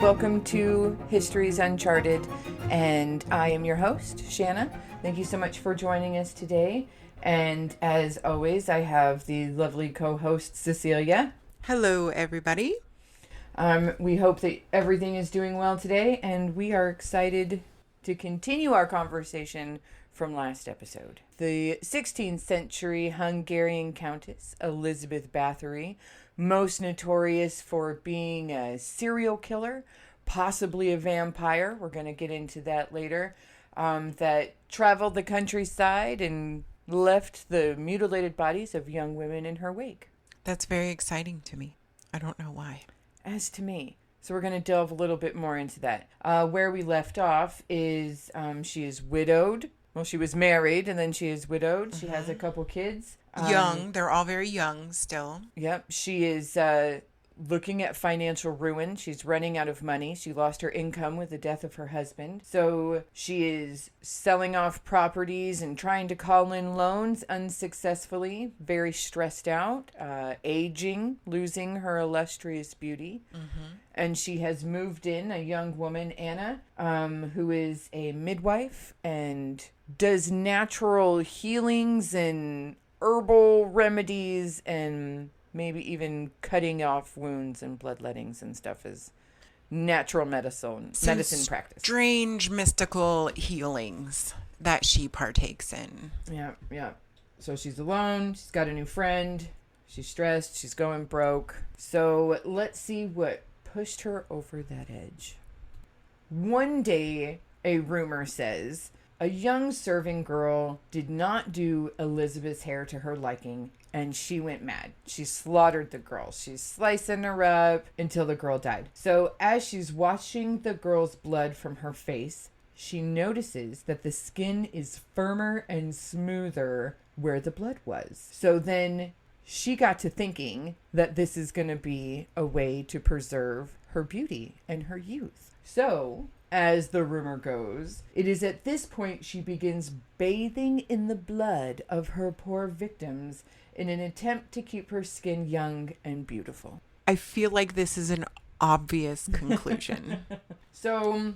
welcome to Histories Uncharted, and I am your host, Shanna. Thank you so much for joining us today, and as always, I have the lovely co-host, Cecilia. Hello, everybody. We hope that everything is doing well today, and we are excited to continue our conversation from last episode. The 16th century Hungarian Countess Elizabeth Bathory, most notorious for being a serial killer, possibly a vampire, we're going to get into that later, that traveled the countryside and left the mutilated bodies of young women in her wake. That's very exciting to me. I don't know why. As to me. So we're going to delve a little bit more into that. Where we left off is she is widowed. Well, she was married and then she is widowed. She has a couple kids. Young. They're all very young still. Yep. She is looking at financial ruin. She's running out of money. She lost her income with the death of her husband. So she is selling off properties and trying to call in loans unsuccessfully. Very stressed out. Aging, losing her illustrious beauty. And she has moved in a young woman, Anna, who is a midwife and does natural healings and herbal remedies and maybe even cutting off wounds and bloodlettings and stuff as natural medicine practice. Strange mystical healings that she partakes in. Yeah. So she's alone. She's got a new friend. She's stressed. She's going broke. So let's see what pushed her over that edge. One day, a rumor says, a young serving girl did not do Elizabeth's hair to her liking, and she went mad. She slaughtered the girl. She's slicing her up until the girl died. So as she's washing the girl's blood from her face, she notices that the skin is firmer and smoother where the blood was. So then she got to thinking that this is going to be a way to preserve her beauty and her youth. So, as the rumor goes, it is at this point she begins bathing in the blood of her poor victims in an attempt to keep her skin young and beautiful. I feel like this is an obvious conclusion. So,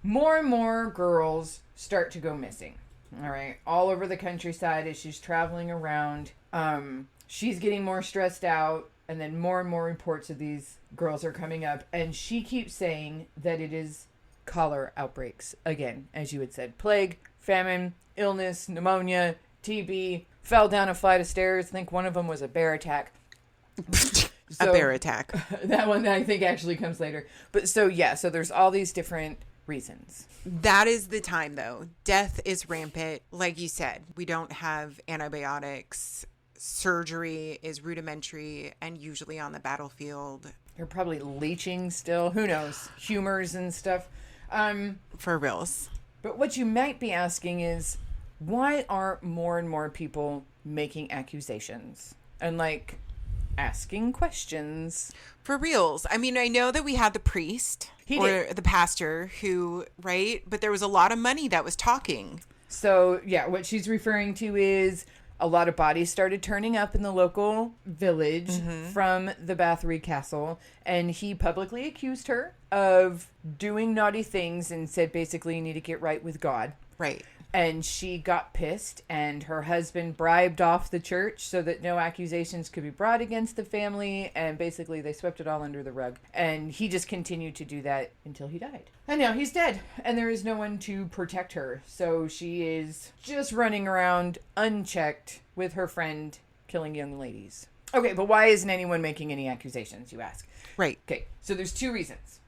more and more girls start to go missing. All right, all over the countryside as she's traveling around. She's getting more stressed out, and then more and more reports of these girls are coming up, and she keeps saying that it is cholera outbreaks. Again, as you had said, plague, famine, illness, pneumonia, TB, fell down a flight of stairs. I think one of them was a bear attack. A bear attack. That one I think actually comes later. But so there's all these different reasons. That is the time, though. Death is rampant. Like you said, we don't have antibiotics. Surgery is rudimentary and usually on the battlefield. You're probably leeching still. Who knows? Humors and stuff. For reals. But what you might be asking is, why aren't more and more people making accusations and asking questions? For reals. I mean, I know that we had the priest the pastor who, right? But there was a lot of money that was talking. So, yeah, what she's referring to is a lot of bodies started turning up in the local village from the Bathory castle, and he publicly accused her of doing naughty things and said basically you need to get right with God. Right. And she got pissed, and her husband bribed off the church so that no accusations could be brought against the family, and basically they swept it all under the rug. And he just continued to do that until he died. And now he's dead, and there is no one to protect her. So she is just running around unchecked with her friend, killing young ladies. Okay, but why isn't anyone making any accusations, you ask? Right. Okay, so there's two reasons.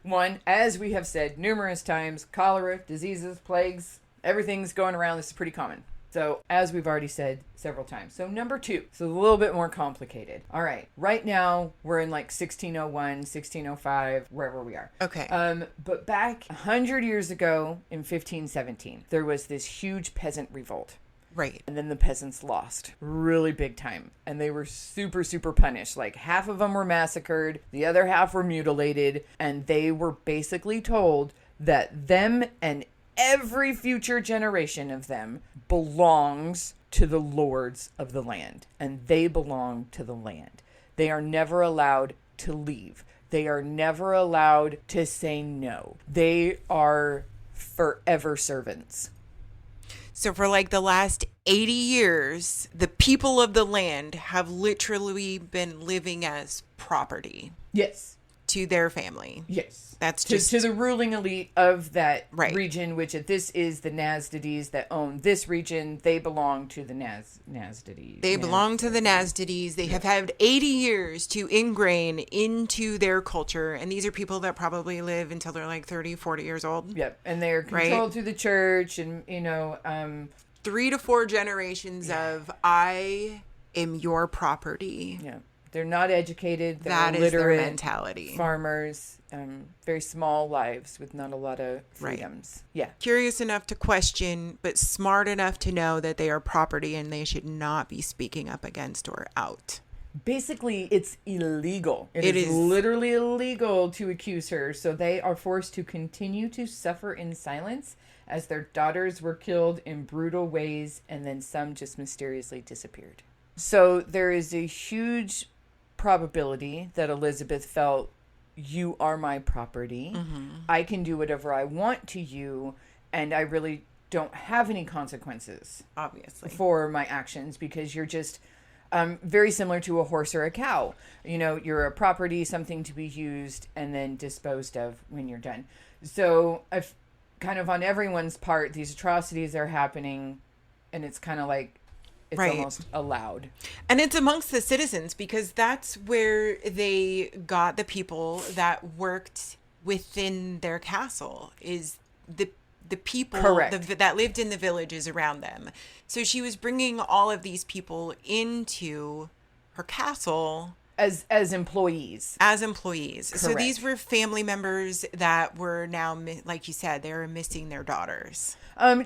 One, as we have said numerous times, cholera, diseases, plagues, everything's going around. This is pretty common. So, as we've already said several times. So, number two. So, a little bit more complicated. All right. Right now, we're in 1601, 1605, wherever we are. Okay. But back 100 years ago in 1517, there was this huge peasant revolt. Right. And then the peasants lost really big time. And they were super, super punished. Half of them were massacred. The other half were mutilated. And they were basically told that them and every future generation of them belongs to the lords of the land. And they belong to the land. They are never allowed to leave. They are never allowed to say no. They are forever servants. So for like the last 80 years, the people of the land have literally been living as property. Yes. To their family. Yes. That's to the ruling elite of that right. region, which this is the Nasdides that own this region. They belong to the Nasdides. They belong to the Nasdides. They have had 80 years to ingrain into their culture. And these are people that probably live until they're like 30, 40 years old. Yep. And they're controlled through the church and, 3 to 4 generations of I am your property. Yeah. They're not educated. They're that illiterate, is their mentality. Farmers, very small lives with not a lot of freedoms. Right. Yeah. Curious enough to question, but smart enough to know that they are property and they should not be speaking up against or out. Basically, it's illegal. It is literally illegal to accuse her. So they are forced to continue to suffer in silence as their daughters were killed in brutal ways and then some just mysteriously disappeared. So there is a huge probability that Elizabeth felt, you are my property. Mm-hmm. I can do whatever I want to you, and I really don't have any consequences, obviously, for my actions because you're just very similar to a horse or a cow. You're a property, something to be used and then disposed of when you're done. So I've kind of on everyone's part, these atrocities are happening, and it's kind of like it's almost allowed. And it's amongst the citizens because that's where they got the people that worked within their castle is the people that lived in the villages around them. So she was bringing all of these people into her castle as employees. Correct. So these were family members that were now, like you said, they were missing their daughters.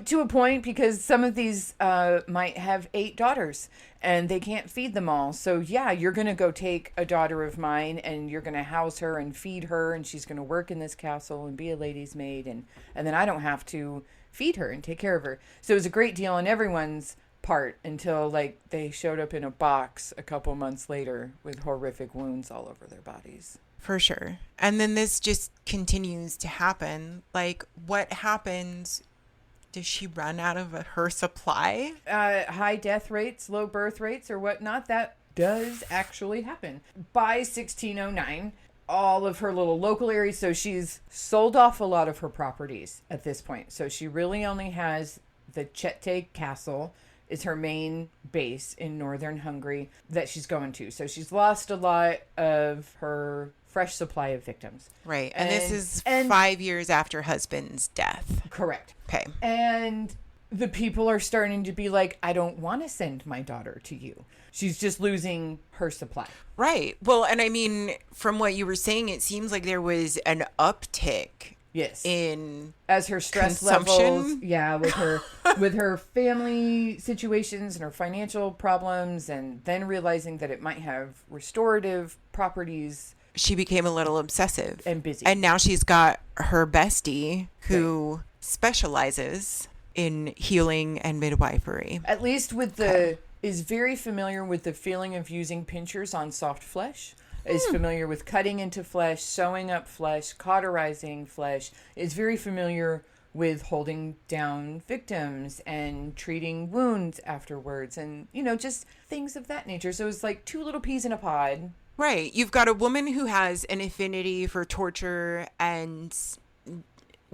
To a point, because some of these might have 8 daughters and they can't feed them all. So yeah, you're going to go take a daughter of mine and you're going to house her and feed her and she's going to work in this castle and be a lady's maid. And then I don't have to feed her and take care of her. So it was a great deal on everyone's part until they showed up in a box a couple months later with horrific wounds all over their bodies. For sure. And then this just continues to happen. What happens? Does she run out of her supply? High death rates, low birth rates, or whatnot. That does actually happen. By 1609, all of her little local areas, so she's sold off a lot of her properties at this point. So she really only has the Chete Castle is her main base in northern Hungary that she's going to. So she's lost a lot of her fresh supply of victims. Right. And this is 5 years after husband's death. Correct. Okay. And the people are starting to be like, I don't want to send my daughter to you. She's just losing her supply. Right. Well, and I mean, from what you were saying, it seems like there was an uptick. Yes. In as her stress levels, with her family situations and her financial problems, and then realizing that it might have restorative properties. She became a little obsessive and busy. And now she's got her bestie who specializes in healing and midwifery. At least is very familiar with the feeling of using pinchers on soft flesh. Is familiar with cutting into flesh, sewing up flesh, cauterizing flesh, is very familiar with holding down victims and treating wounds afterwards and, just things of that nature. So it's like 2 little peas in a pod. Right. You've got a woman who has an affinity for torture and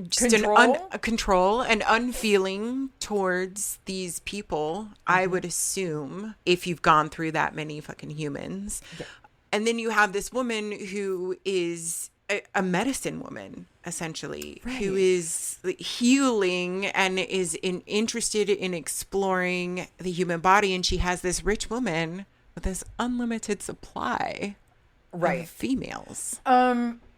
just control and unfeeling towards these people, I would assume, if you've gone through that many fucking humans. Yeah. And then you have this woman who is a medicine woman, essentially, who is healing and is interested in exploring the human body. And she has this rich woman with this unlimited supply of females.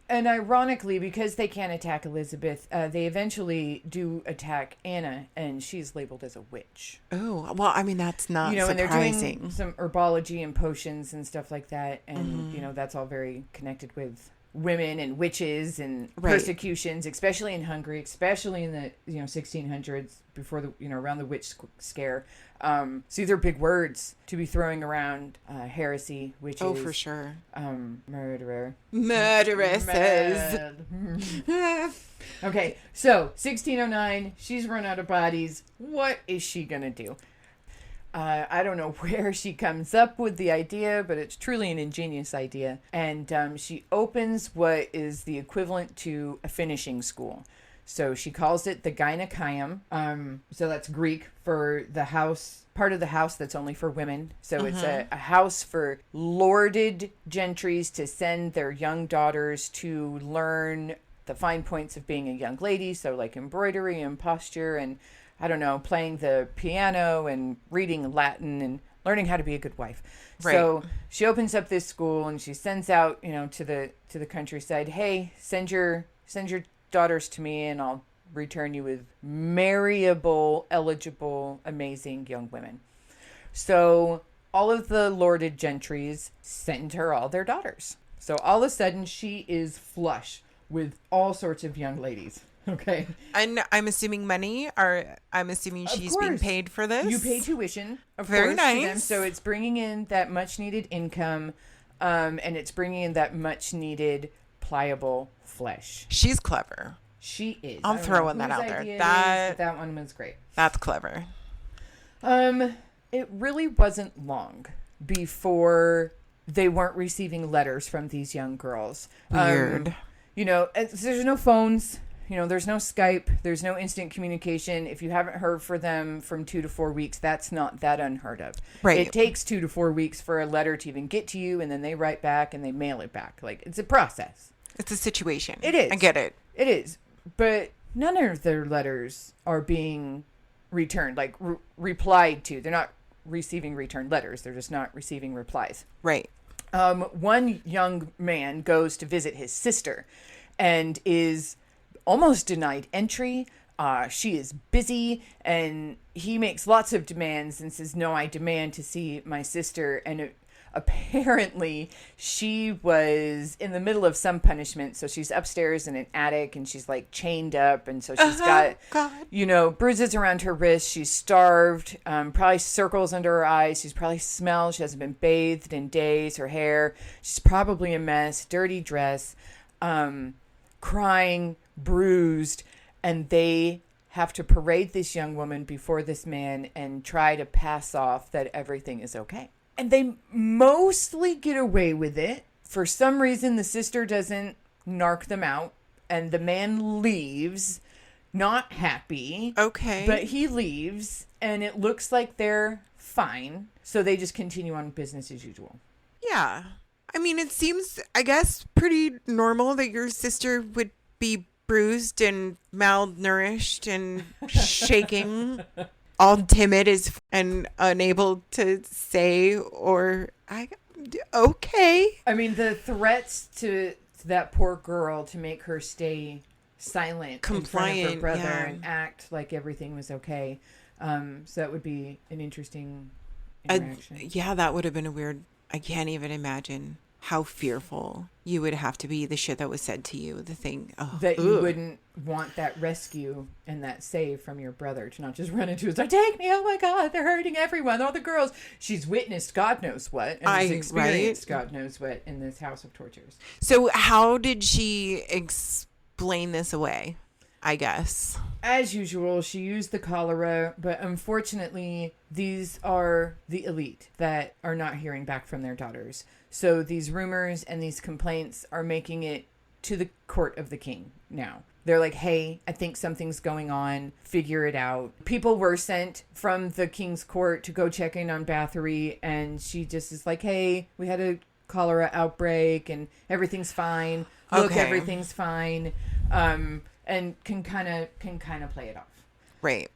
And ironically, because they can't attack Elizabeth, they eventually do attack Anna, and she's labeled as a witch. Oh, well, I mean, that's not surprising. And they're doing some herbology and potions and stuff like that, and, that's all very connected with women and witches and persecutions, especially in Hungary, especially in the 1600s, before the around the witch scare. So these are big words to be throwing around. Heresy, witches. Oh, for sure. Murderesses. Okay, so 1609, she's run out of bodies. What is she gonna do? I don't know where she comes up with the idea, but it's truly an ingenious idea. And she opens what is the equivalent to a finishing school. So she calls it the Gynekaeum. So that's Greek for the house, part of the house that's only for women. So it's a house for lorded gentries to send their young daughters to learn the fine points of being a young lady. So like embroidery and posture and, I don't know, playing the piano and reading Latin and learning how to be a good wife. Right. So she opens up this school and she sends out, to the countryside, hey, send your daughters to me and I'll return you with marryable, eligible, amazing young women. So all of the lorded gentries send her all their daughters. So all of a sudden she is flush with all sorts of young ladies. Okay. And I'm assuming I'm assuming she's being paid for this. You pay tuition, of Very course, nice. to them. So it's bringing in that much needed income, and it's bringing in that much needed pliable flesh. She's clever. She is. I'm throwing that out there. That one was great. That's clever. It really wasn't long before they weren't receiving letters from these young girls. Weird. There's no phones. There's no Skype. There's no instant communication. If you haven't heard from them from 2 to 4 weeks, that's not that unheard of. Right. It takes 2 to 4 weeks for a letter to even get to you, and then they write back and they mail it back. Like, it's a process. It's a situation. It is. I get it. It is. But none of their letters are being returned, like replied to. They're not receiving returned letters. They're just not receiving replies. Right. One young man goes to visit his sister and is almost denied entry. She is busy and he makes lots of demands and says, no, I demand to see my sister. And apparently she was in the middle of some punishment. So she's upstairs in an attic and she's like chained up. And so she's got, bruises around her wrists. She's starved, probably circles under her eyes. She's probably smelled. She hasn't been bathed in days. Her hair, she's probably a mess, dirty dress, crying, bruised, and they have to parade this young woman before this man and try to pass off that everything is okay. And they mostly get away with it. For some reason, the sister doesn't narc them out, and the man leaves, not happy. Okay. But he leaves, and it looks like they're fine, so they just continue on business as usual. Yeah. I mean, it seems, I guess, pretty normal that your sister would be bruised and malnourished and shaking, all timid and unable to say okay. I mean, the threats to that poor girl to make her stay silent, compliant, in front of her brother, and act like everything was okay. So that would be an interesting interaction. That would have been a weird. I can't even imagine how fearful you would have to be. The shit that was said to you, the thing that you wouldn't want that rescue and that save from your brother to not just run into it. Like, take me! Oh my God, they're hurting everyone. All the girls. She's witnessed God knows what, and has experienced God knows what in this house of tortures. So how did she explain this away? I guess. As usual, she used the cholera, but unfortunately, these are the elite that are not hearing back from their daughters. So these rumors and these complaints are making it to the court of the king now. They're like, hey, I think something's going on. Figure it out. People were sent from the king's court to go check in on Bathory, and she just is like, hey, we had a cholera outbreak, and everything's fine. Look, everything's fine. And can kind of play it off. Right.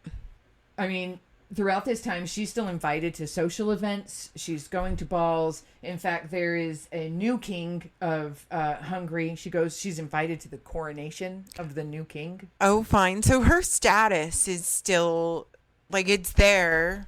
I mean, throughout this time, she's still invited to social events. She's going to balls. In fact, there is a new king of Hungary. She's invited to the coronation of the new king. Oh, fine. So her status is still, like, it's there.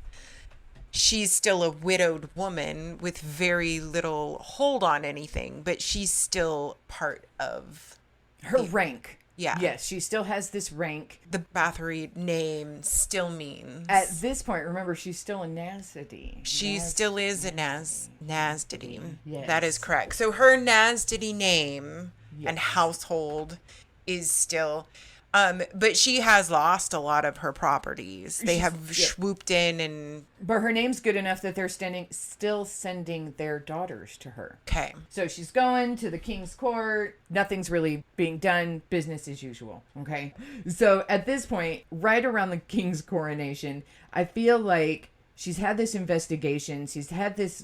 she's still a widowed woman with very little hold on anything, but she's still part of her rank. Yeah. Yes, she still has this rank. The Bathory name still means... At this point, remember, she's still a Nasdity. She still is a Nasdity. Yes. That is correct. So her Nasdity name Yes. and household is still... but she has lost a lot of her properties. They have swooped in and... But her name's good enough that they're still sending their daughters to her. Okay. So she's going to the king's court. Nothing's really being done. Business as usual. Okay. So at this point, right around the king's coronation, I feel like she's had this investigation. She's had this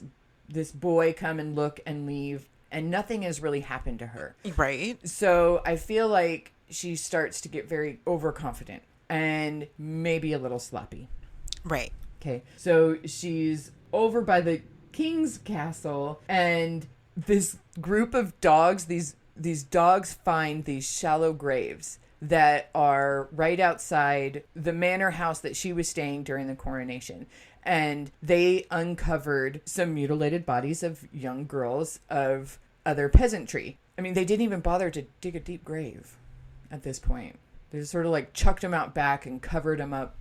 boy come and look and leave, and nothing has really happened to her. Right. So I feel like she starts to get very overconfident and maybe a little sloppy. Right. Okay. So she's over by the king's castle, and this group of dogs, these dogs find these shallow graves that are right outside the manor house that she was staying during the coronation. And they uncovered some mutilated bodies of young girls of other peasantry. I mean, they didn't even bother to dig a deep grave at this point. They just sort of like chucked them out back and covered them up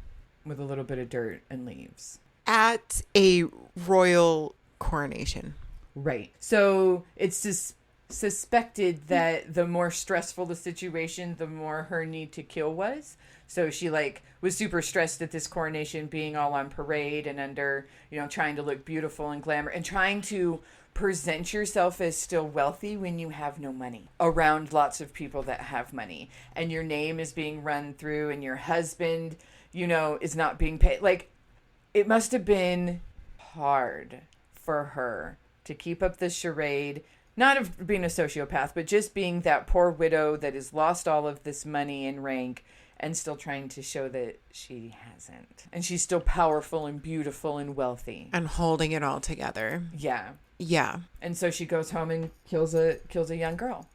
with a little bit of dirt and leaves. At a royal coronation. Right. So it's just suspected that the more stressful the situation, the more her need to kill was. So she was super stressed at this coronation, being all on parade and under, trying to look beautiful and glamour and trying to present yourself as still wealthy when you have no money around lots of people that have money, and your name is being run through, and your husband, is not being paid. It must have been hard for her to keep up the charade, not of being a sociopath, but just being that poor widow that has lost all of this money and rank and still trying to show that she hasn't. And she's still powerful and beautiful and wealthy. And holding it all together. Yeah. Yeah. And so she goes home and kills a young girl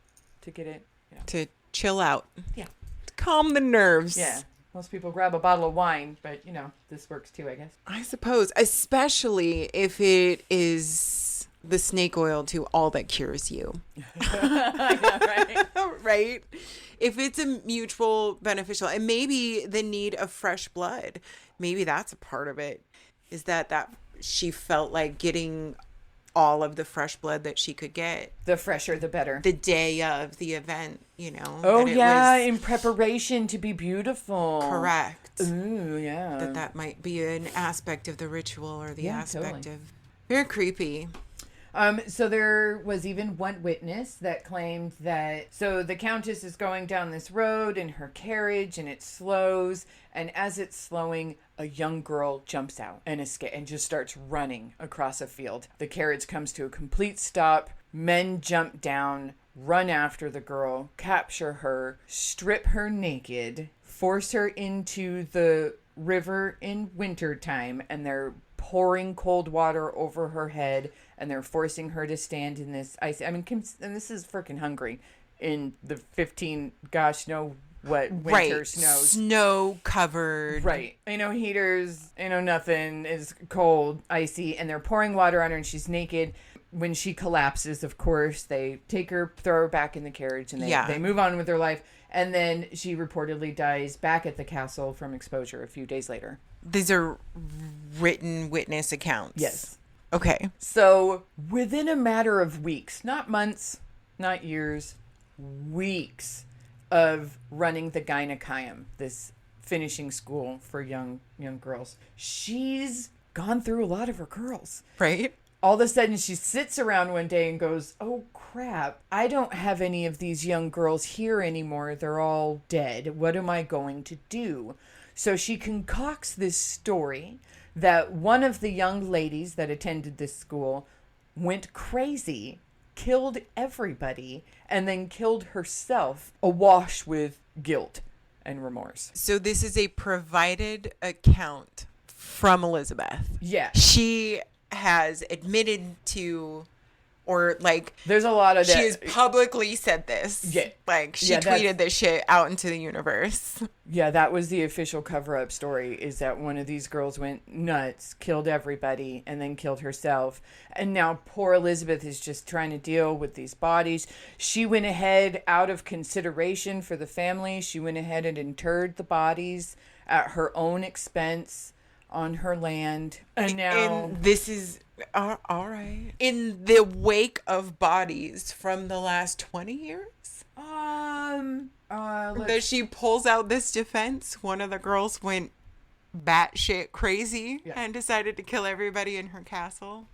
to get it. To chill out. Yeah. To calm the nerves. Yeah. Most people grab a bottle of wine, but, this works too, I guess. I suppose, especially if it is the snake oil to all that cures you. I know, right? Right? If it's a mutual beneficial, and maybe the need of fresh blood, maybe that's a part of it, is that she felt like getting all of the fresh blood that she could get. The fresher, the better. The day of the event, Oh, yeah, in preparation to be beautiful. Correct. Ooh, yeah. That might be an aspect of the ritual or the aspect totally. of... Very creepy. So there was even one witness that claimed that, so the Countess is going down this road in her carriage and it slows, and as it's slowing, a young girl jumps out and just starts running across a field. The carriage comes to a complete stop. Men jump down, run after the girl, capture her, strip her naked, force her into the river in wintertime, and they're pouring cold water over her head, and they're forcing her to stand in this ice. And this is freaking Hungary in the 15, gosh, no, what, winter snows. Snow covered. Right. Heaters, nothing, is cold, icy, and they're pouring water on her, and she's naked. When she collapses, of course, they take her, throw her back in the carriage, and they move on with their life. And then she reportedly dies back at the castle from exposure a few days later. These are written witness accounts. Yes. Okay. So within a matter of weeks, not months, not years, weeks of running the Gynecæum, this finishing school for young girls, she's gone through a lot of her girls. Right. All of a sudden she sits around one day and goes, oh crap, I don't have any of these young girls here anymore. They're all dead. What am I going to do? So she concocts this story that one of the young ladies that attended this school went crazy, killed everybody, and then killed herself, awash with guilt and remorse. So this is a provided account from Elizabeth. Yeah. She has admitted to or like there's a lot of she has publicly said this. Yeah. Like she tweeted this shit out into the universe. Yeah, that was the official cover-up story, is that one of these girls went nuts, killed everybody, and then killed herself. And now poor Elizabeth is just trying to deal with these bodies. She went ahead, out of consideration for the family, she went ahead and interred the bodies at her own expense on her land. And now... And this is... all right. In the wake of bodies from the last 20 years? That she pulls out this defense. One of the girls went batshit crazy and decided to kill everybody in her castle.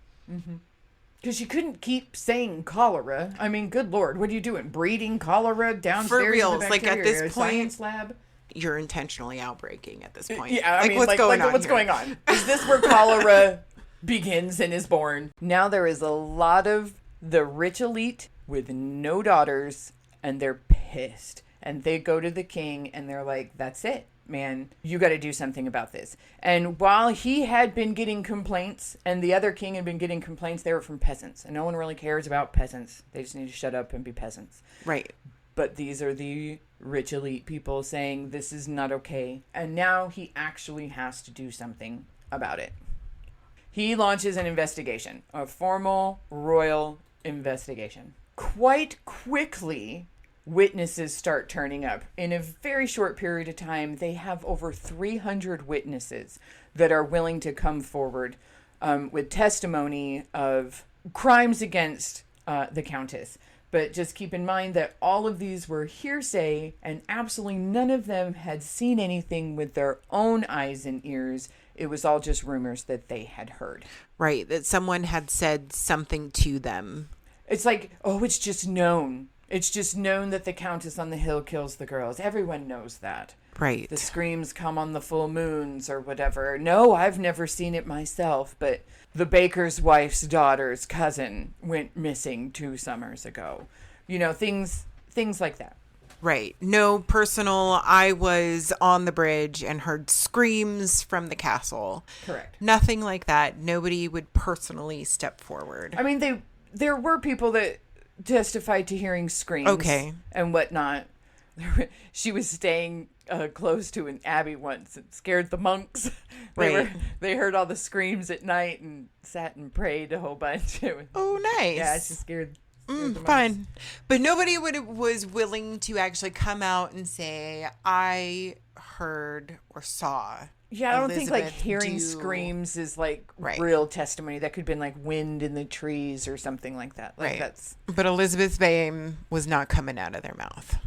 Because she couldn't keep saying cholera. I mean, good Lord, what are you doing? Breeding cholera downstairs? For reals, in the like at this point, science lab? You're intentionally outbreaking at this point. Yeah, I mean, what's going on? What's going on? Is this where cholera begins and is born? Now there is a lot of the rich elite with no daughters, and they're pissed. And they go to the king and they're like, that's it, man. You got to do something about this. And while he had been getting complaints and the other king had been getting complaints, they were from peasants. And no one really cares about peasants. They just need to shut up and be peasants. Right. But these are the rich elite people saying this is not okay. And now he actually has to do something about it. He launches an investigation, a formal royal investigation. Quite quickly, witnesses start turning up. In a very short period of time, they have over 300 witnesses that are willing to come forward with testimony of crimes against the Countess. But just keep in mind that all of these were hearsay, and absolutely none of them had seen anything with their own eyes and ears. It was all just rumors that they had heard. Right, that someone had said something to them. It's like, oh, it's just known. It's just known that the Countess on the hill kills the girls. Everyone knows that. Right. The screams come on the full moons or whatever. No, I've never seen it myself, but the baker's wife's daughter's cousin went missing 2 summers ago. You know, things like that. Right. No personal, I was on the bridge and heard screams from the castle. Correct. Nothing like that. Nobody would personally step forward. I mean, there were people that testified to hearing screams and whatnot. She was staying close to an abbey once and scared the monks. They heard all the screams at night and sat and prayed a whole bunch. Nice. Yeah, she scared the monks. Fine. But nobody was willing to actually come out and say, I heard or saw. Yeah, I don't think like hearing screams is like real testimony. That could have been like wind in the trees or something like that. Like But Elizabeth's name was not coming out of their mouth.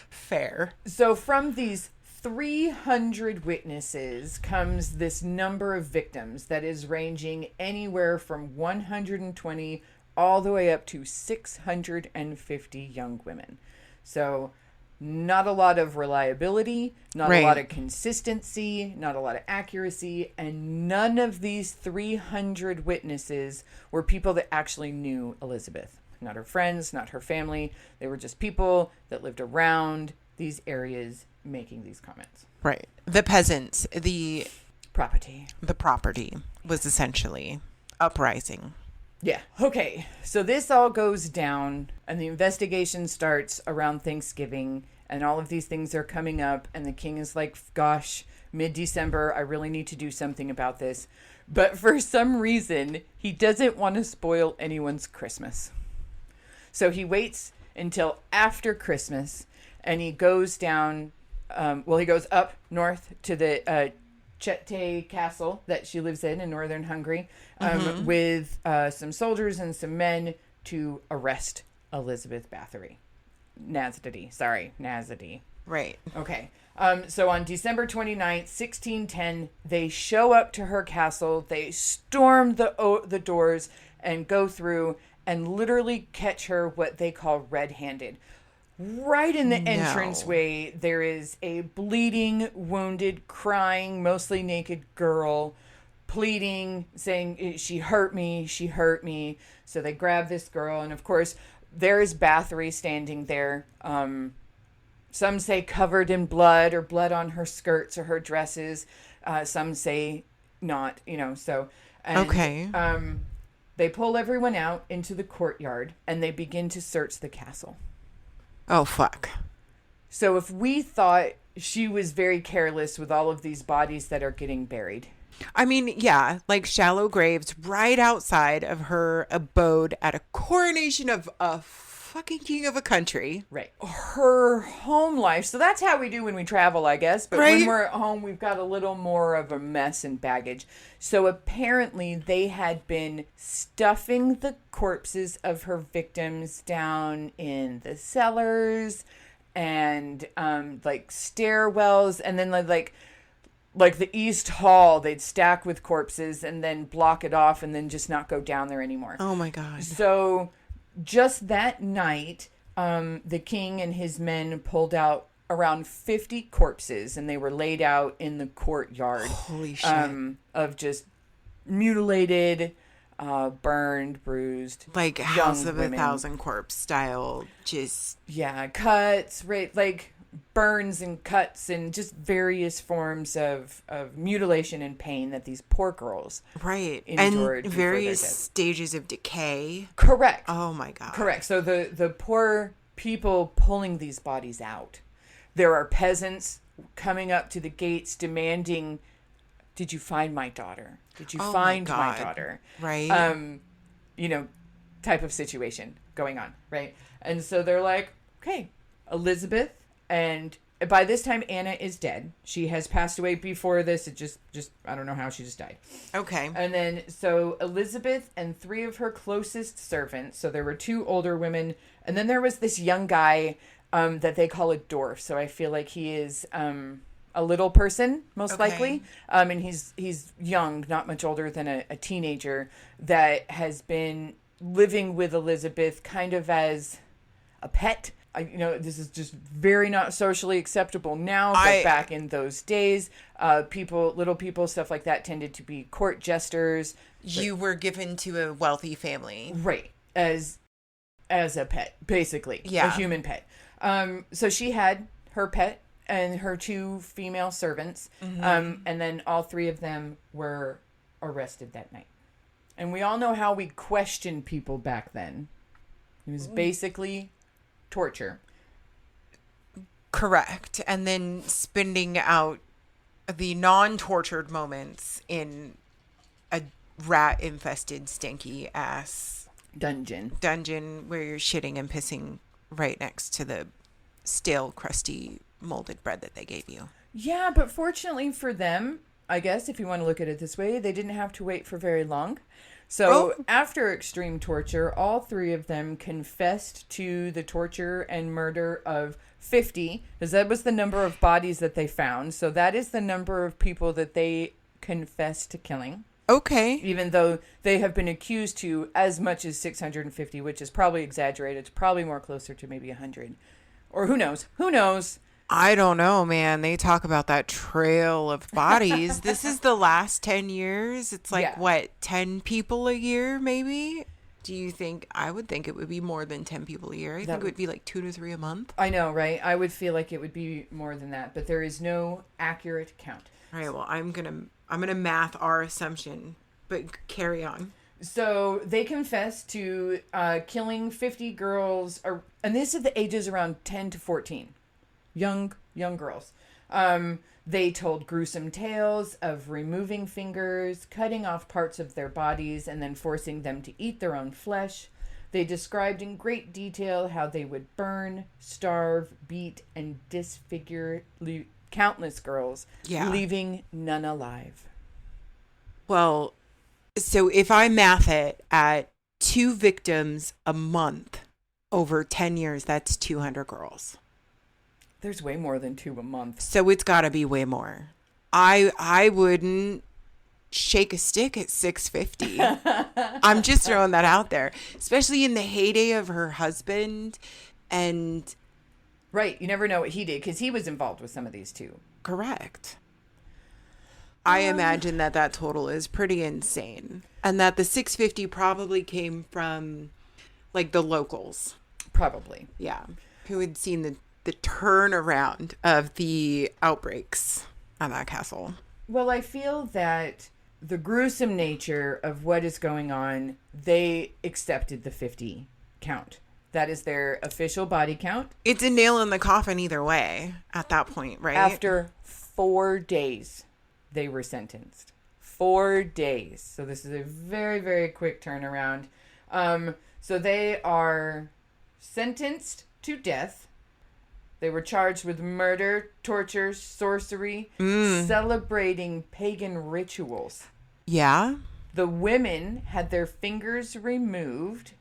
Fair. So from these 300 witnesses comes this number of victims that is ranging anywhere from 120 all the way up to 650 young women. So not a lot of reliability, not a lot of consistency, not a lot of accuracy, and none of these 300 witnesses were people that actually knew Elizabeth. Not her friends, not her family. They were just people that lived around these areas making these comments. Right. The peasants, the property was essentially uprising. Yeah. Okay. So this all goes down and the investigation starts around Thanksgiving and all of these things are coming up and the king is like, gosh, mid-December, I really need to do something about this. But for some reason, he doesn't want to spoil anyone's Christmas. So he waits until after Christmas and he goes down, he goes up north to the Chete castle that she lives in northern Hungary with some soldiers and some men to arrest Elizabeth Bathory. Nazady. Right. Okay. So on December 29th, 1610, they show up to her castle. They storm the doors and go through and literally catch her what they call red-handed. Right in the entranceway, there is a bleeding, wounded, crying, mostly naked girl pleading, saying, she hurt me. So they grab this girl. And of course, there is Bathory standing there. Some say covered in blood or blood on her skirts or her dresses. Some say not, so. And, They pull everyone out into the courtyard and they begin to search the castle. Oh, fuck. So if we thought she was very careless with all of these bodies that are getting buried. I mean, yeah, like shallow graves right outside of her abode at a coronation of a fucking king of a country. Right. Her home life. So that's how we do when we travel, I guess. But when we're at home, we've got a little more of a mess and baggage. So apparently they had been stuffing the corpses of her victims down in the cellars and like stairwells, and then like the East Hall, they'd stack with corpses and then block it off and then just not go down there anymore. Oh my God. So just that night, the king and his men pulled out around 50 corpses, and they were laid out in the courtyard. Holy shit. Of just mutilated, burned, bruised. Like House of a Thousand Corpse style, just... Yeah, cuts, right, like burns and cuts and just various forms of mutilation and pain that these poor girls endured. And various stages of decay. Correct. Oh my God. Correct. So the poor people pulling these bodies out. There are peasants coming up to the gates demanding, "Did you find my daughter? Did you find my daughter?" Right. You know, type of situation going on, right? And so they're like, okay, Elizabeth, and by this time Anna is dead. She has passed away before this. It just I don't know how, she just died. Okay. And then so Elizabeth and 3 of her closest servants. So there were 2 older women, and then there was this young guy that they call a dwarf. So I feel like he is a little person, most likely. And he's young, not much older than a teenager, that has been living with Elizabeth kind of as a pet. This is just very not socially acceptable now, but back in those days, little people, stuff like that, tended to be court jesters. You were given to a wealthy family. Right. As a pet, basically. Yeah. A human pet. So she had her pet and her 2 female servants. Mm-hmm. And then all 3 of them were arrested that night. And we all know how we questioned people back then. It was basically torture. Correct. And then spending out the non-tortured moments in a rat-infested, stinky ass Dungeon where you're shitting and pissing right next to the stale, crusty, molded bread that they gave you. Yeah, but fortunately for them, I guess, if you want to look at it this way, they didn't have to wait for very long. So after extreme torture, all 3 of them confessed to the torture and murder of 50, because that was the number of bodies that they found. So that is the number of people that they confessed to killing. Okay. Even though they have been accused to as much as 650, which is probably exaggerated. It's probably more closer to maybe 100. Or who knows? Who knows? I don't know, man. They talk about that trail of bodies. This is the last 10 years. It's like, what, 10 people a year, maybe? Do you think? I would think it would be more than 10 people a year. I think it would be like 2 to 3 a month. I know, right? I would feel like it would be more than that, but there is no accurate count. All right, well, I'm gonna math our assumption, but carry on. So they confessed to killing 50 girls, and this is the ages around 10 to 14. Young girls. They told gruesome tales of removing fingers, cutting off parts of their bodies, and then forcing them to eat their own flesh. They described in great detail how they would burn, starve, beat, and disfigure countless girls, leaving none alive. Well, so if I math it at 2 victims a month over 10 years, that's 200 girls. There's way more than 2 a month. So it's got to be way more. I wouldn't shake a stick at 650. I'm just throwing that out there, especially in the heyday of her husband. And right, you never know what he did, because he was involved with some of these too. Correct. I imagine that total is pretty insane, and that the 650 probably came from like the locals. Probably. Yeah. Who had seen the turnaround of the outbreaks at that castle. Well, I feel that the gruesome nature of what is going on, they accepted the 50 count. That is their official body count. It's a nail in the coffin either way at that point, right? After 4 days, they were sentenced. 4 days. So this is a very, very quick turnaround. So they are sentenced to death. They were charged with murder, torture, sorcery, celebrating pagan rituals. Yeah. The women had their fingers removed.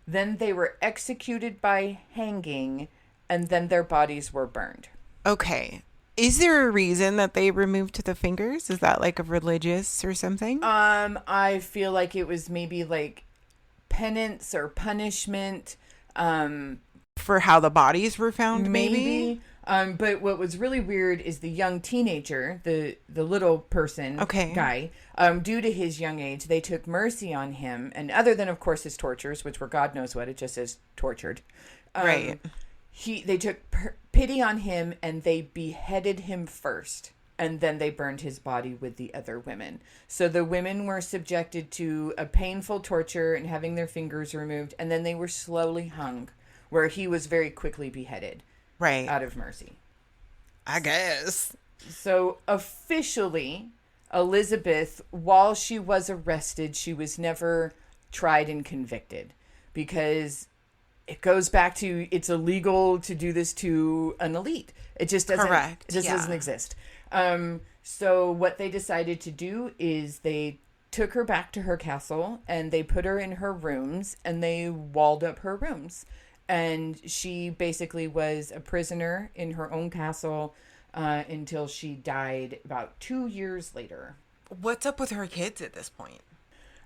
Then they were executed by hanging, and then their bodies were burned. Okay. Is there a reason that they removed the fingers? Is that like a religious or something? I feel like it was maybe like penance or punishment. For how the bodies were found, maybe? But what was really weird is the young teenager, the little person guy, due to his young age, they took mercy on him. And other than, of course, his tortures, which were God knows what, it just says tortured. Right. They took pity on him and they beheaded him first. And then they burned his body with the other women. So the women were subjected to a painful torture and having their fingers removed. And then they were slowly hung, where he was very quickly beheaded. Right. Out of mercy. I guess. So officially, Elizabeth, while she was arrested, she was never tried and convicted. Because it goes back to, it's illegal to do this to an elite. It just doesn't. Correct. It just doesn't exist. So what they decided to do is they took her back to her castle and they put her in her rooms and they walled up her rooms. And she basically was a prisoner in her own castle until she died about 2 years later. What's up with her kids at this point?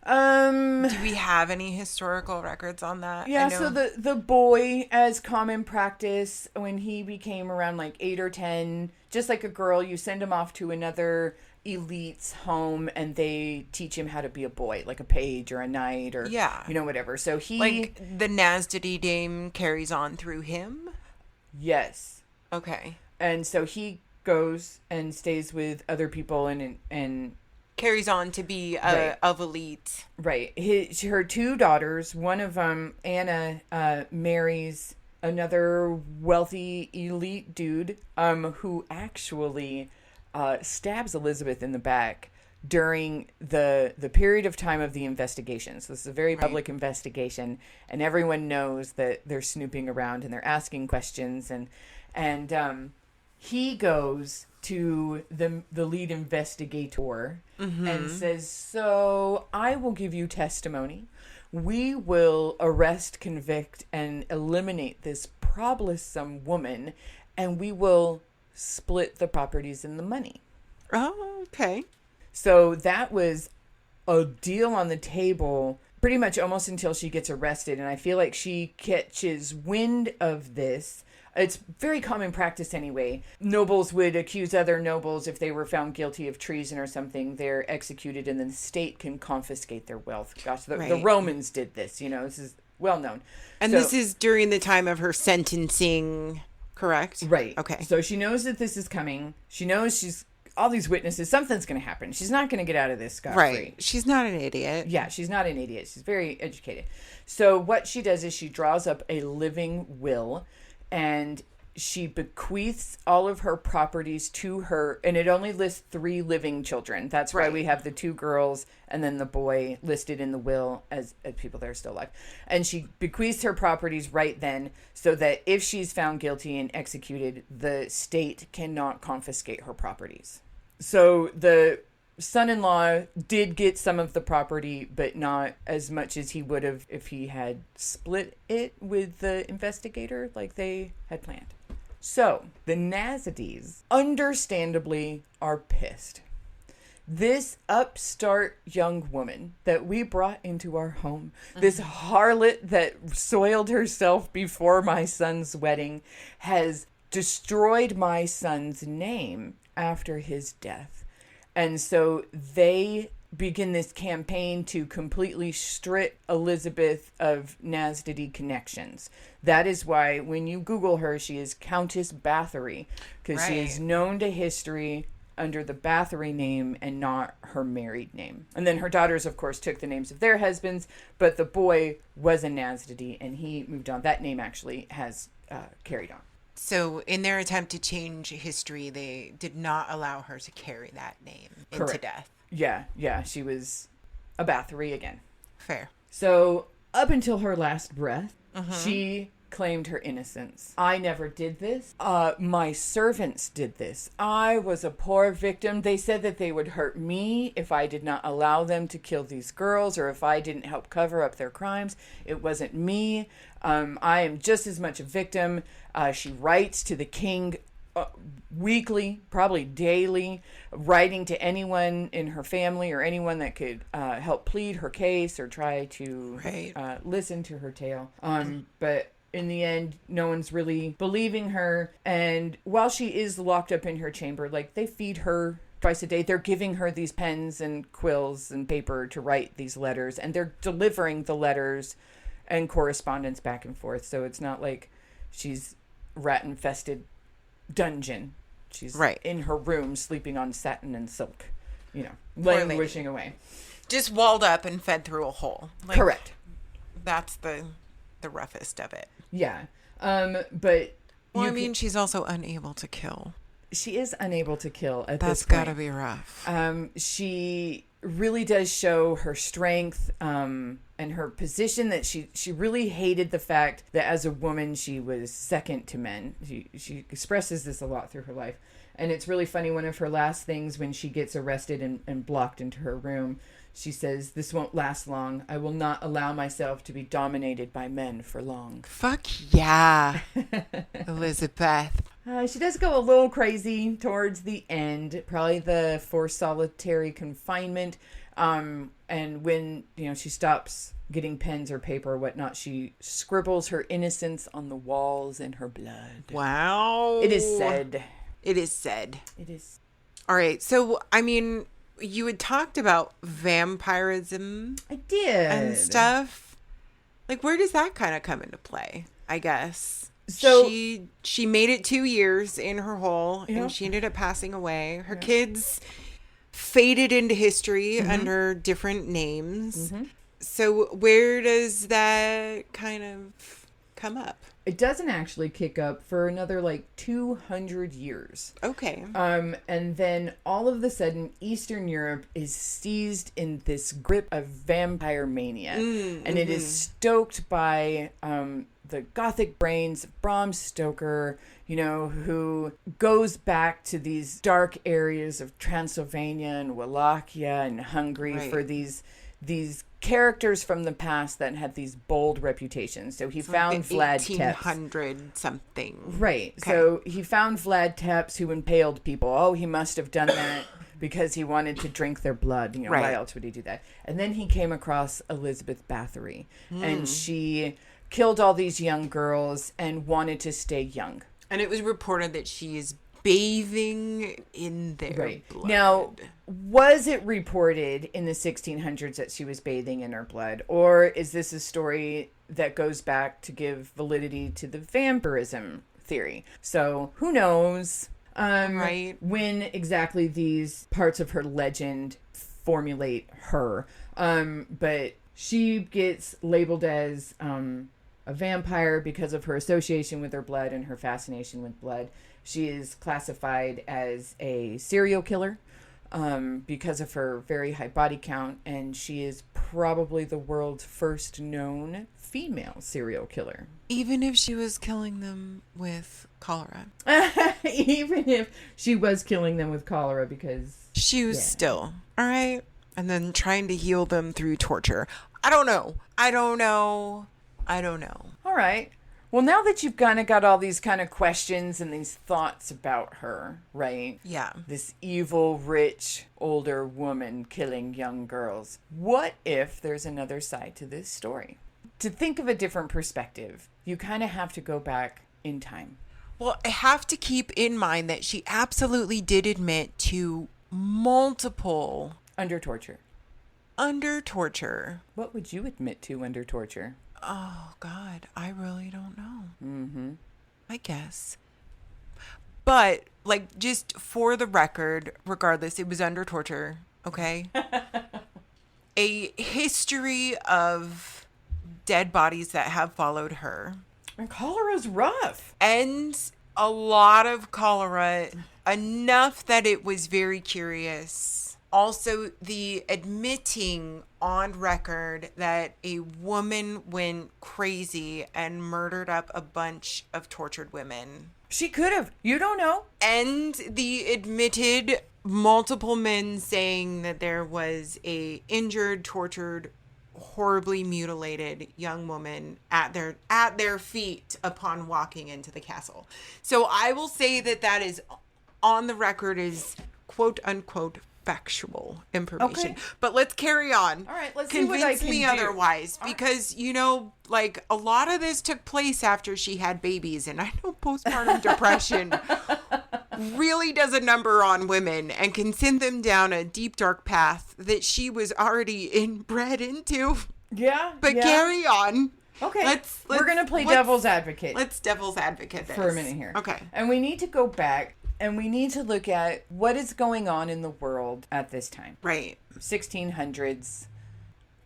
Do we have any historical records on that? Yeah, so the boy, as common practice, when he became around like 8 or 10, just like a girl, you send him off to another elite's home and they teach him how to be a boy, like a page or a knight or, whatever. So he... Like the Nasdity dame carries on through him? Yes. Okay. And so he goes and stays with other people and carries on to be of elite. Right. Her 2 daughters, one of them, Anna, marries another wealthy elite dude who actually stabs Elizabeth in the back during the period of time of the investigation. So this is a very public investigation, and everyone knows that they're snooping around and they're asking questions, and he goes to the lead investigator and says, so I will give you testimony. We will arrest, convict, and eliminate this troublesome woman, and we will split the properties and the money. Oh, okay. So that was a deal on the table pretty much almost until she gets arrested. And I feel like she catches wind of this. It's very common practice anyway. Nobles would accuse other nobles if they were found guilty of treason or something. They're executed and then the state can confiscate their wealth. Gosh, the Romans did this, this is well known. And this is during the time of her sentencing, correct? Right. Okay. So she knows that this is coming. She knows she's all these witnesses. Something's going to happen. She's not going to get out of this scot-free. Right. She's not an idiot. Yeah, she's not an idiot. She's very educated. So what she does is she draws up a living will and she bequeaths all of her properties to her, and it only lists 3 living children. That's why we have the 2 girls and then the boy listed in the will as people that are still alive. And she bequeaths her properties right then so that if she's found guilty and executed, the state cannot confiscate her properties. So the son-in-law did get some of the property, but not as much as he would have if he had split it with the investigator like they had planned. So the Nazides understandably are pissed. This upstart young woman that we brought into our home, this harlot that soiled herself before my son's wedding, has destroyed my son's name after his death. And so they begin this campaign to completely strip Elizabeth of Nasdity connections. That is why when you Google her, she is Countess Bathory, because she is known to history under the Bathory name and not her married name. And then her daughters, of course, took the names of their husbands, but the boy was a Nasdady, and he moved on. That name actually has carried on. So in their attempt to change history, they did not allow her to carry that name into Correct. death. Yeah, she was a Bathory again. Fair. So up until her last breath, she claimed her innocence. I never did this. My servants did this. I was a poor victim. They said that they would hurt me if I did not allow them to kill these girls or if I didn't help cover up their crimes. It wasn't me. I am just as much a victim. She writes to the king weekly, probably daily, writing to anyone in her family or anyone that could help plead her case or try to listen to her tale. But in the end, no one's really believing her. And while she is locked up in her chamber, like, they feed her twice a day. They're giving her these pens and quills and paper to write these letters, and they're delivering the letters and correspondence back and forth. So it's not like she's rat-infested dungeon. She's in her room sleeping on satin and silk, languishing away. Just walled up and fed through a hole. Like, correct. That's the roughest of it. Yeah. But I mean, she's also unable to kill. She is unable to kill at That's this point. gotta be rough. She really does show her strength and her position, that she really hated the fact that as a woman she was second to men. She expresses this a lot through her life. And it's really funny, one of her last things when she gets arrested and blocked into her room, she says, "This won't last long. I will not allow myself to be dominated by men for long." Fuck yeah, Elizabeth. She does go a little crazy towards the end, probably the forced solitary confinement. And when, she stops getting pens or paper or whatnot, she scribbles her innocence on the walls in her blood. Wow. It is said. It is said. It is. All right. So, I mean, you had talked about vampirism. I did. And stuff. Like, where does that kind of come into play, I guess? So she made it 2 years in her hole, Yep. and she ended up passing away. Her kids faded into history under different names. So where does that kind of come up? It doesn't actually kick up for another 200 years. Okay. And then all of a sudden, Eastern Europe is seized in this grip of vampire mania. And it is stoked by the Gothic brains of Bram Stoker, who goes back to these dark areas of Transylvania and Wallachia and Hungary for these characters from the past that had these bold reputations. So he found Vlad Tepes. 1800 something. Right. Okay. So he found Vlad Tepes, who impaled people. Oh, he must have done that because he wanted to drink their blood. Why else would he do that? And then he came across Elizabeth Bathory, and she killed all these young girls and wanted to stay young. And it was reported that she is bathing in their blood. Now, was it reported in the 1600s that she was bathing in her blood? Or is this a story that goes back to give validity to the vampirism theory? So, who knows when exactly these parts of her legend formulate her. But she gets labeled as a vampire because of her association with her blood and her fascination with blood. She is classified as a serial killer because of her very high body count, and she is probably the world's first known female serial killer. Even if she was killing them with cholera. Even if she was killing them with cholera, because she was still, all right? And then trying to heal them through torture. I don't know. All right. Well, now that you've kind of got all these kind of questions and these thoughts about her, right? Yeah. This evil, rich, older woman killing young girls. What if there's another side to this story? To think of a different perspective, you kind of have to go back in time. Well, I have to keep in mind that she absolutely did admit to multiple... Under torture. What would you admit to under torture? Oh, God, I really don't know. I guess. But, like, just for the record, regardless, it was under torture, okay? A history of dead bodies that have followed her. And cholera's rough. And a lot of cholera, enough that it was very curious. Also, the admitting on record that a woman went crazy and murdered up a bunch of tortured women. She could have. You don't know. And the admitted multiple men saying that there was a injured, tortured, horribly mutilated young woman at their feet upon walking into the castle. So I will say that is on the record is quote unquote factual information. Okay. But let's carry on. All right, let's see what I can do. Convince me otherwise, because you know, like, a lot of this took place after she had babies, and I know postpartum depression really does a number on women and can send them down a deep dark path that she was already inbred into. Yeah. But carry on. Okay. We're going to play devil's advocate. Let's devil's advocate this. For a minute here. Okay. And we need to go back and we need to look at what is going on in the world at this time. Right. 1600s.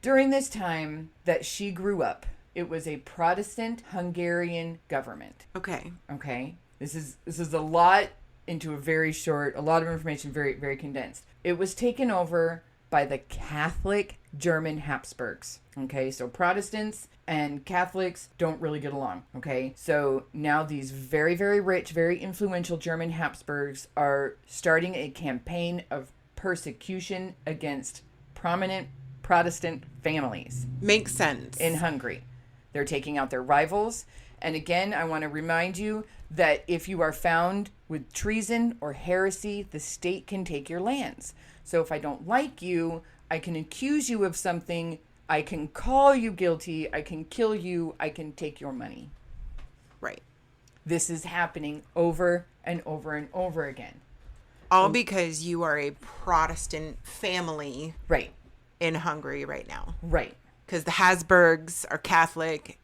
During this time that she grew up, it was a Protestant Hungarian government. Okay. Okay. This is a lot into a lot of information, very, very condensed. It was taken over by the Catholic German Habsburgs. Okay, so Protestants and Catholics don't really get along. Okay, so now these very, very rich, very influential German Habsburgs are starting a campaign of persecution against prominent Protestant families. Makes sense. In Hungary. They're taking out their rivals. And again, I want to remind you that if you are found with treason or heresy, the state can take your lands. So if I don't like you, I can accuse you of something, I can call you guilty, I can kill you, I can take your money. Right. This is happening over and over and over again. All because you are a Protestant family. Right. In Hungary right now. Right. Because the Habsburgs are Catholic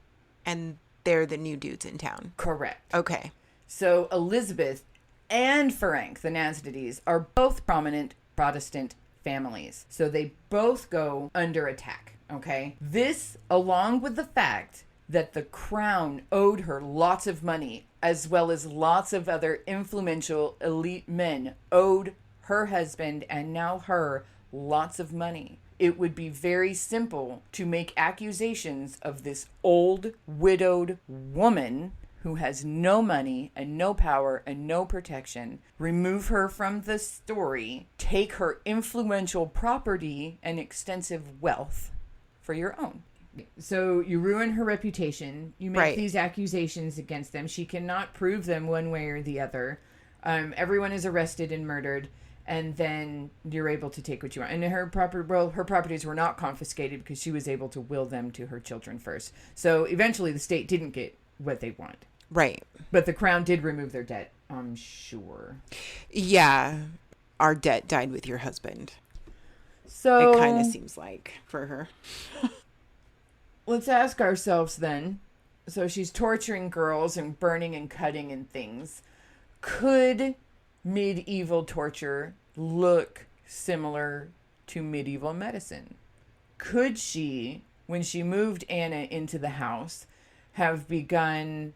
and they're the new dudes in town. Correct. Okay. So Elizabeth and Ferenc, the Nasdides, are both prominent Protestant families. So they both go under attack. Okay. This, along with the fact that the crown owed her lots of money, as well as lots of other influential elite men owed her husband and now her lots of money. It would be very simple to make accusations of this old, widowed woman who has no money and no power and no protection, remove her from the story, take her influential property and extensive wealth for your own. So you ruin her reputation. You make these accusations against them. She cannot prove them one way or the other. Everyone is arrested and murdered. And then you're able to take what you want. And her properties were not confiscated because she was able to will them to her children first. So eventually the state didn't get what they want. Right. But the crown did remove their debt, I'm sure. Yeah. Our debt died with your husband. So it kind of seems like for her. Let's ask ourselves then. So she's torturing girls and burning and cutting and things. Could medieval torture look similar to medieval medicine? Could she, when she moved Anna into the house, have begun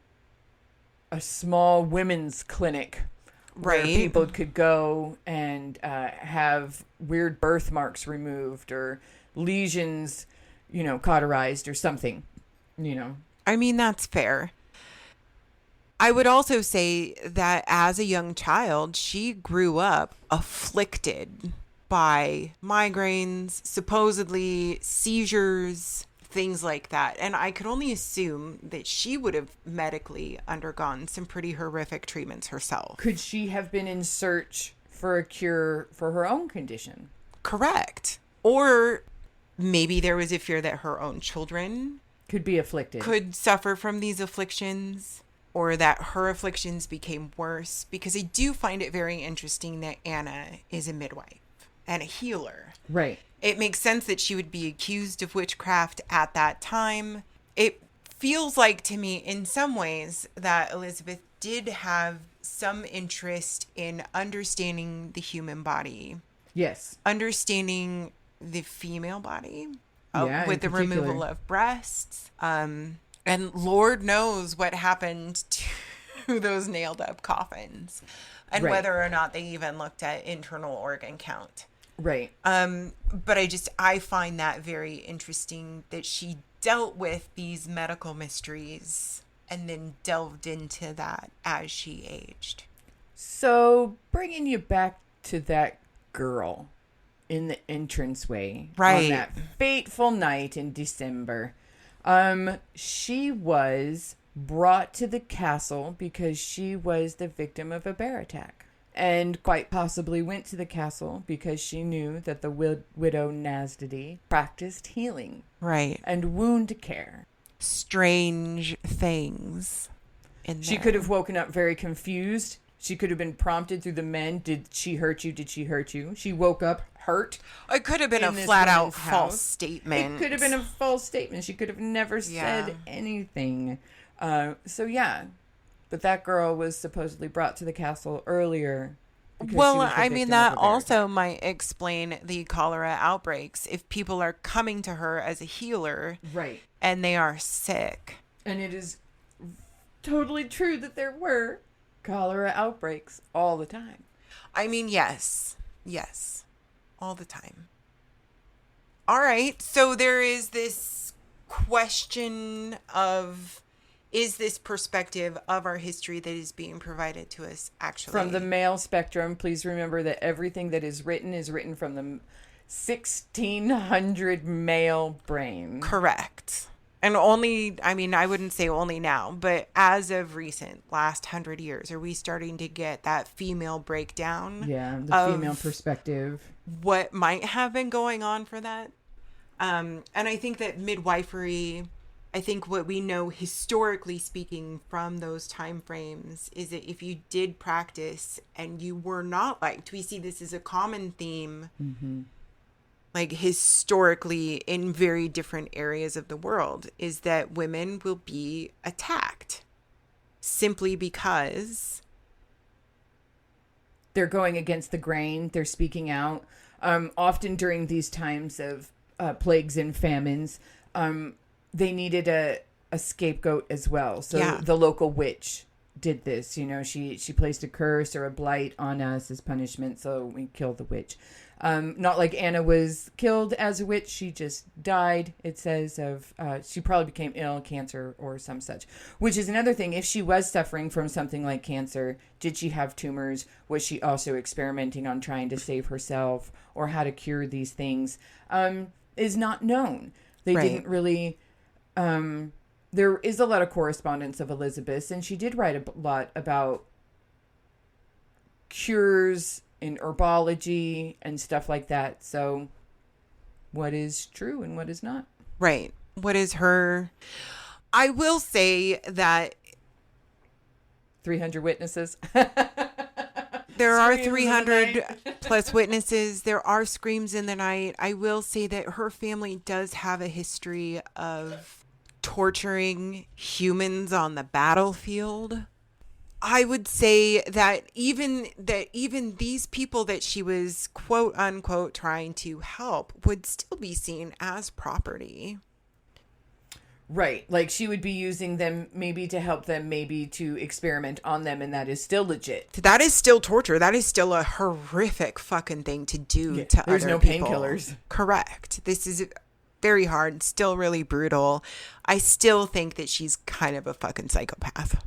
a small women's clinic where people could go and have weird birthmarks removed or lesions, cauterized or something, I mean, that's fair. I would also say that as a young child, she grew up afflicted by migraines, supposedly seizures, things like that. And I could only assume that she would have medically undergone some pretty horrific treatments herself. Could she have been in search for a cure for her own condition? Correct. Or maybe there was a fear that her own children could be afflicted, could suffer from these afflictions. Or that her afflictions became worse, because I do find it very interesting that Anna is a midwife and a healer. Right. It makes sense that she would be accused of witchcraft at that time. It feels like to me in some ways that Elizabeth did have some interest in understanding the human body. Yes. Understanding the female body with the particular. removal of breasts. And Lord knows what happened to those nailed up coffins and whether or not they even looked at internal organ count. Right. But I find that very interesting that she dealt with these medical mysteries and then delved into that as she aged. So, bringing you back to that girl in the entranceway on that fateful night in December, she was brought to the castle because she was the victim of a bear attack, and quite possibly went to the castle because she knew that the widow Nasdady practiced healing and wound care. Strange things in there. She could have woken up very confused. She could have been prompted through the men. Did she hurt you? Did she hurt you? She woke up hurt. It could have been a flat out false statement. It could have been a false statement. She could have never said anything. But that girl was supposedly brought to the castle earlier. Well, I mean, that also might explain the cholera outbreaks. If people are coming to her as a healer. Right. And they are sick. And it is totally true that there were cholera outbreaks all the time. I mean, yes. Yes. All the time. All right. So there is this question of, is this perspective of our history that is being provided to us actually? From the male spectrum, please remember that everything that is written from the 1600 male brain. Correct. And only, I mean, I wouldn't say only now, but as of recent, last 100 years, are we starting to get that female breakdown? Yeah, the female perspective. What might have been going on for that? And I think that midwifery, I think what we know historically speaking from those time frames is that if you did practice and you were not liked, we see this as a common theme. Mm-hmm. Like historically in very different areas of the world, is that women will be attacked simply because they're going against the grain. They're speaking out. Often during these times of plagues and famines, they needed a scapegoat as well. So the local witch did this. You know, she placed a curse or a blight on us as punishment. So we killed the witch. Not like Anna was killed as a witch. She just died, it says, of she probably became ill, cancer or some such. Which is another thing. If she was suffering from something like cancer, did she have tumors? Was she also experimenting on trying to save herself or how to cure these things? Is not known. They didn't really... there is a lot of correspondence of Elizabeth, and she did write a lot about cures in herbology and stuff like that. So what is true and what is not? Right. What is her... I will say that 300 witnesses. There are 300 plus witnesses. There are screams in the night. I will say that her family does have a history of torturing humans on the battlefield. I would say that even these people that she was quote unquote trying to help would still be seen as property. Right. Like she would be using them maybe to help them, maybe to experiment on them. And that is still legit. That is still torture. That is still a horrific fucking thing to do to other people. There's no painkillers. Correct. This is very hard. Still really brutal. I still think that she's kind of a fucking psychopath.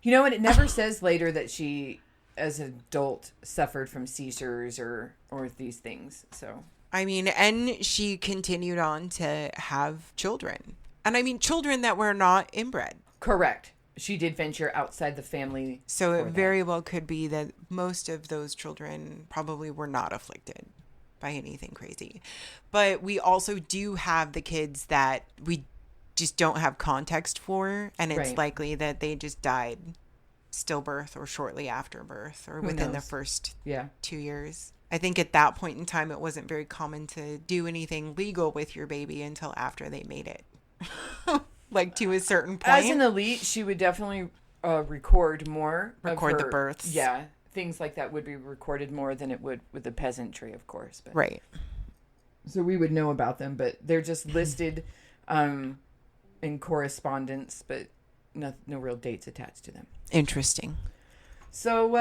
You know, and it never says later that she, as an adult, suffered from seizures or these things. So, I mean, and she continued on to have children. And I mean, children that were not inbred. Correct. She did venture outside the family. So it very well could be that most of those children probably were not afflicted by anything crazy. But we also do have the kids that we just don't have context for, and it's likely that they just died stillbirth or shortly after birth or within the first 2 years. I think at that point in time, it wasn't very common to do anything legal with your baby until after they made it. Like to a certain point. As an elite, she would definitely record more. Record the births. Yeah. Things like that would be recorded more than it would with the peasantry, of course. But, right. So we would know about them, but they're just listed in correspondence, but no real dates attached to them. Interesting. So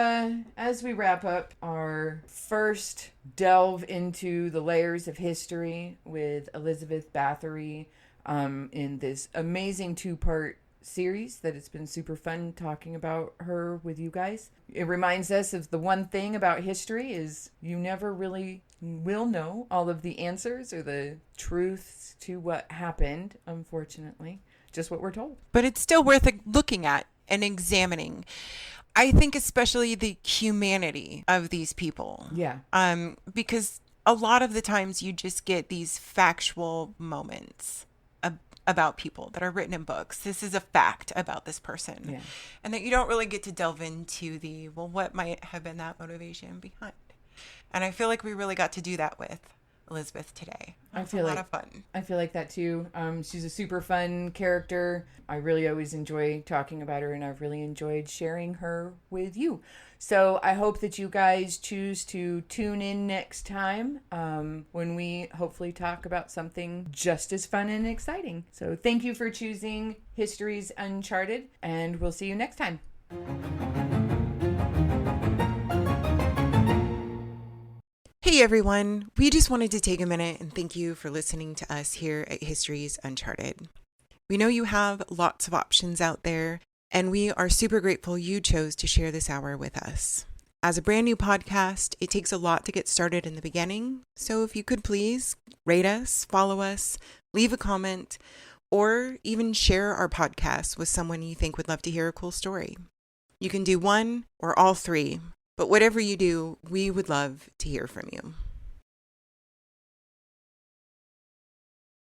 as we wrap up our first delve into the layers of history with Elizabeth Bathory in this amazing 2-part series that it's been super fun talking about her with you guys. It reminds us of the one thing about history is you never really will know all of the answers or the truths to what happened, unfortunately. Just what we're told. But it's still worth looking at and examining. I think especially the humanity of these people. Yeah. Because a lot of the times you just get these factual moments about people that are written in books. This is a fact about this person. Yeah. And that you don't really get to delve into what might have been that motivation behind. And I feel like we really got to do that with Elizabeth today. It was a lot of fun. I feel like that too. She's a super fun character. I really always enjoy talking about her, and I've really enjoyed sharing her with you. So I hope that you guys choose to tune in next time when we hopefully talk about something just as fun and exciting. So thank you for choosing History's Uncharted, and we'll see you next time. Hey everyone, we just wanted to take a minute and thank you for listening to us here at History's Uncharted. We know you have lots of options out there, and we are super grateful you chose to share this hour with us. As a brand new podcast, it takes a lot to get started in the beginning, so if you could please rate us, follow us, leave a comment, or even share our podcast with someone you think would love to hear a cool story. You can do one or all three. But whatever you do, we would love to hear from you.